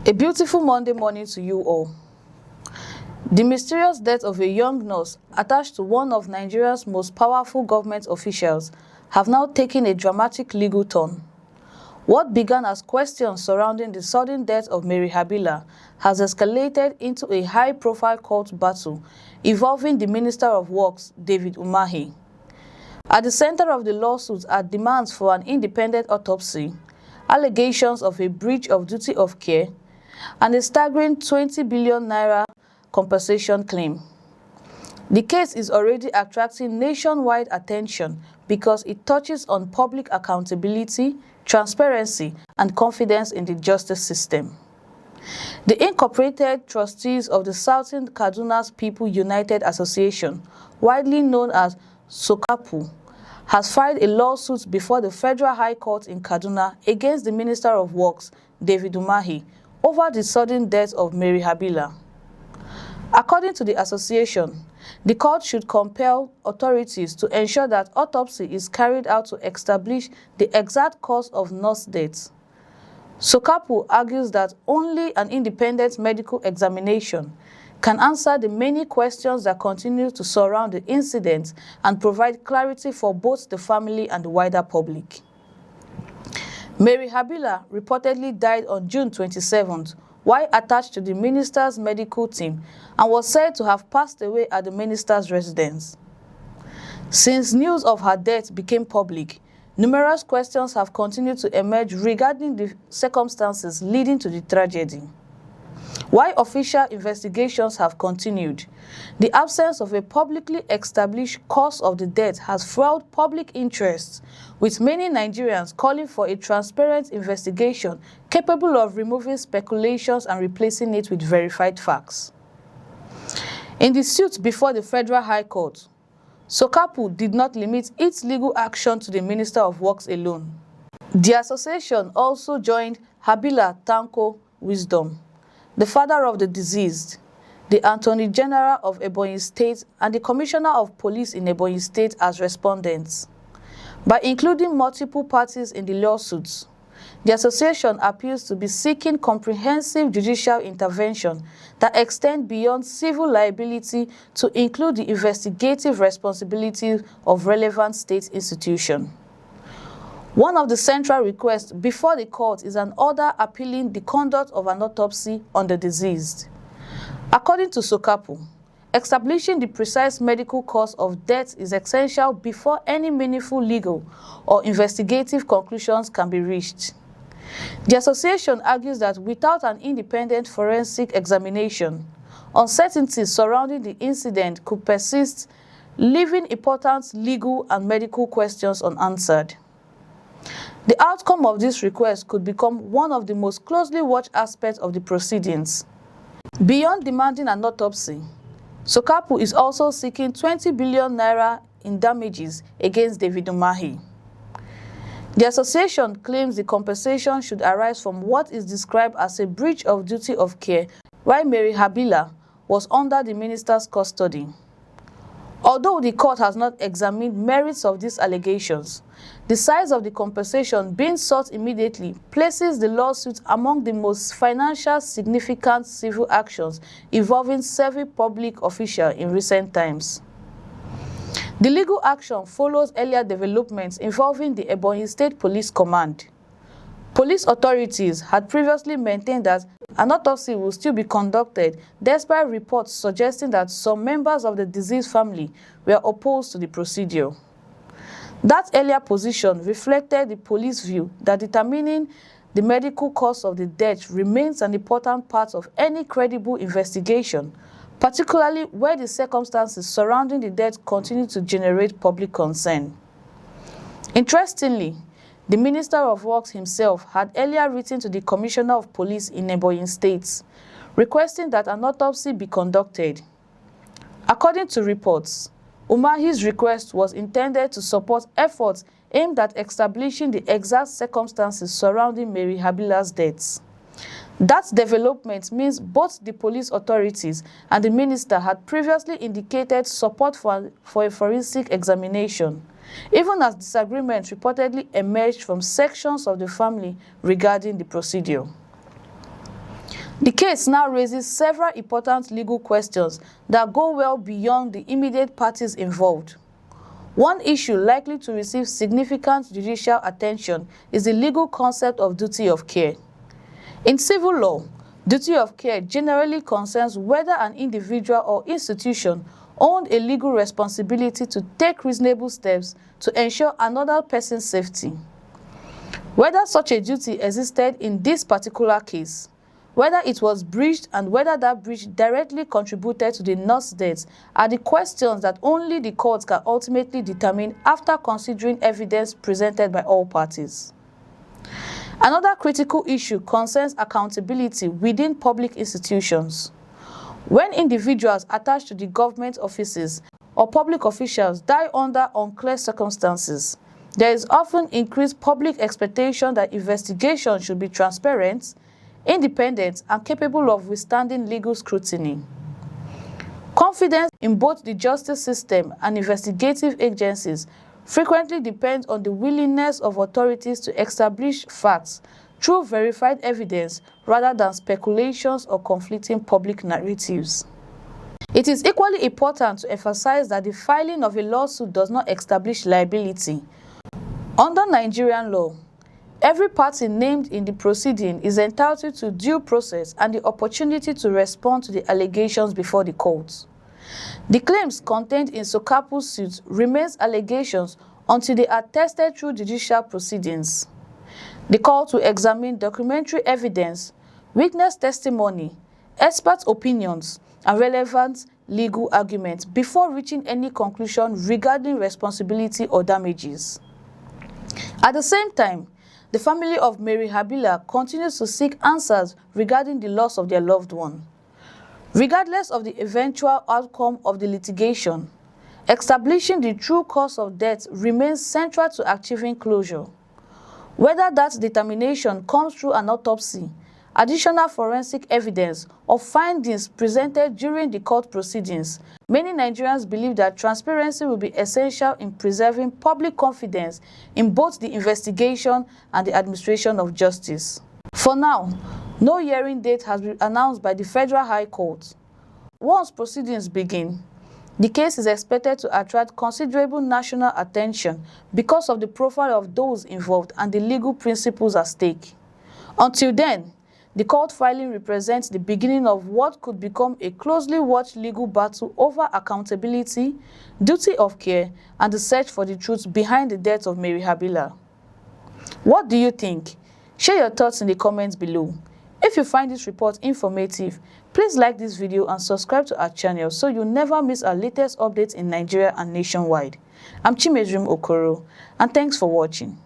A beautiful Monday morning to you all. The mysterious death of a young nurse attached to one of Nigeria's most powerful government officials have now taken a dramatic legal turn. What began as questions surrounding the sudden death of Mary Habila has escalated into a high-profile court battle involving the Minister of Works, David Umahi. At the center of the lawsuit are demands for an independent autopsy, allegations of a breach of duty of care, and a staggering 20 billion naira compensation claim. The case is already attracting nationwide attention because it touches on public accountability, transparency, and confidence in the justice system. The Incorporated Trustees of the Southern Kaduna's People United Association, widely known as SOKAPU, has filed a lawsuit before the Federal High Court in Kaduna against the Minister of Works, David Umahi, over the sudden death of Mary Habila. According to the association, the court should compel authorities to ensure that autopsy is carried out to establish the exact cause of nurse death. SOKAPU argues that only an independent medical examination can answer the many questions that continue to surround the incident and provide clarity for both the family and the wider public. Mary Habila reportedly died on June 27th while attached to the minister's medical team and was said to have passed away at the minister's residence. Since news of her death became public, numerous questions have continued to emerge regarding the circumstances leading to the tragedy. While official investigations have continued, the absence of a publicly established cause of the death has fueled public interest, with many Nigerians calling for a transparent investigation capable of removing speculations and replacing it with verified facts. In the suit before the Federal High Court, SOKAPU did not limit its legal action to the Minister of Works alone. The association also joined Habila Tanko Wisdom, the father of the deceased, the Attorney General of Ebonyi State, and the Commissioner of Police in Ebonyi State as respondents. By including multiple parties in the lawsuits, the association appeals to be seeking comprehensive judicial intervention that extend beyond civil liability to include the investigative responsibilities of relevant state institutions. One of the central requests before the court is an order appealing the conduct of an autopsy on the deceased. According to SOKAPU, establishing the precise medical cause of death is essential before any meaningful legal or investigative conclusions can be reached. The association argues that without an independent forensic examination, uncertainties surrounding the incident could persist, leaving important legal and medical questions unanswered. The outcome of this request could become one of the most closely watched aspects of the proceedings. Beyond demanding an autopsy, SOKAPU is also seeking 20 billion naira in damages against David Umahi. The association claims the compensation should arise from what is described as a breach of duty of care while Mary Habila was under the minister's custody. Although the court has not examined merits of these allegations, the size of the compensation being sought immediately places the lawsuit among the most financially significant civil actions involving several public officials in recent times. The legal action follows earlier developments involving the Ebonyi State Police Command. Police authorities had previously maintained that an autopsy will still be conducted despite reports suggesting that some members of the deceased family were opposed to the procedure. That earlier position reflected the police view that determining the medical cause of the death remains an important part of any credible investigation, particularly where the circumstances surrounding the death continue to generate public concern. Interestingly, the Minister of Works himself had earlier written to the Commissioner of Police in Ebonyi State, requesting that an autopsy be conducted. According to reports, Umahi's request was intended to support efforts aimed at establishing the exact circumstances surrounding Mary Habila's death. That development means both the police authorities and the minister had previously indicated support for a forensic examination, even as disagreements reportedly emerged from sections of the family regarding the procedure. The case now raises several important legal questions that go well beyond the immediate parties involved. One issue likely to receive significant judicial attention is the legal concept of duty of care. In civil law, duty of care generally concerns whether an individual or institution owned a legal responsibility to take reasonable steps to ensure another person's safety. Whether such a duty existed in this particular case, whether it was breached, and whether that breach directly contributed to the nurse's death are the questions that only the court can ultimately determine after considering evidence presented by all parties. Another critical issue concerns accountability within public institutions. When individuals attached to the government offices or public officials die under unclear circumstances, there is often increased public expectation that investigations should be transparent, independent, and capable of withstanding legal scrutiny. Confidence in both the justice system and investigative agencies frequently depends on the willingness of authorities to establish facts through verified evidence rather than speculations or conflicting public narratives. It is equally important to emphasize that the filing of a lawsuit does not establish liability. Under Nigerian law, every party named in the proceeding is entitled to due process and the opportunity to respond to the allegations before the court. The claims contained in SOKAPU's suit remains allegations until they are tested through judicial proceedings. The call to examine documentary evidence, witness testimony, expert opinions, and relevant legal arguments before reaching any conclusion regarding responsibility or damages. At the same time, the family of Mary Habila continues to seek answers regarding the loss of their loved one. Regardless of the eventual outcome of the litigation, establishing the true cause of death remains central to achieving closure. Whether that determination comes through an autopsy, additional forensic evidence, or findings presented during the court proceedings, many Nigerians believe that transparency will be essential in preserving public confidence in both the investigation and the administration of justice. For now, no hearing date has been announced by the Federal High Court. Once proceedings begin, the case is expected to attract considerable national attention because of the profile of those involved and the legal principles at stake. Until then, the court filing represents the beginning of what could become a closely watched legal battle over accountability, duty of care, and the search for the truth behind the death of Mary Habila. What do you think? Share your thoughts in the comments below. If you find this report informative, please like this video and subscribe to our channel so you never miss our latest updates in Nigeria and nationwide. I'm Chimezrim Okoro, and thanks for watching.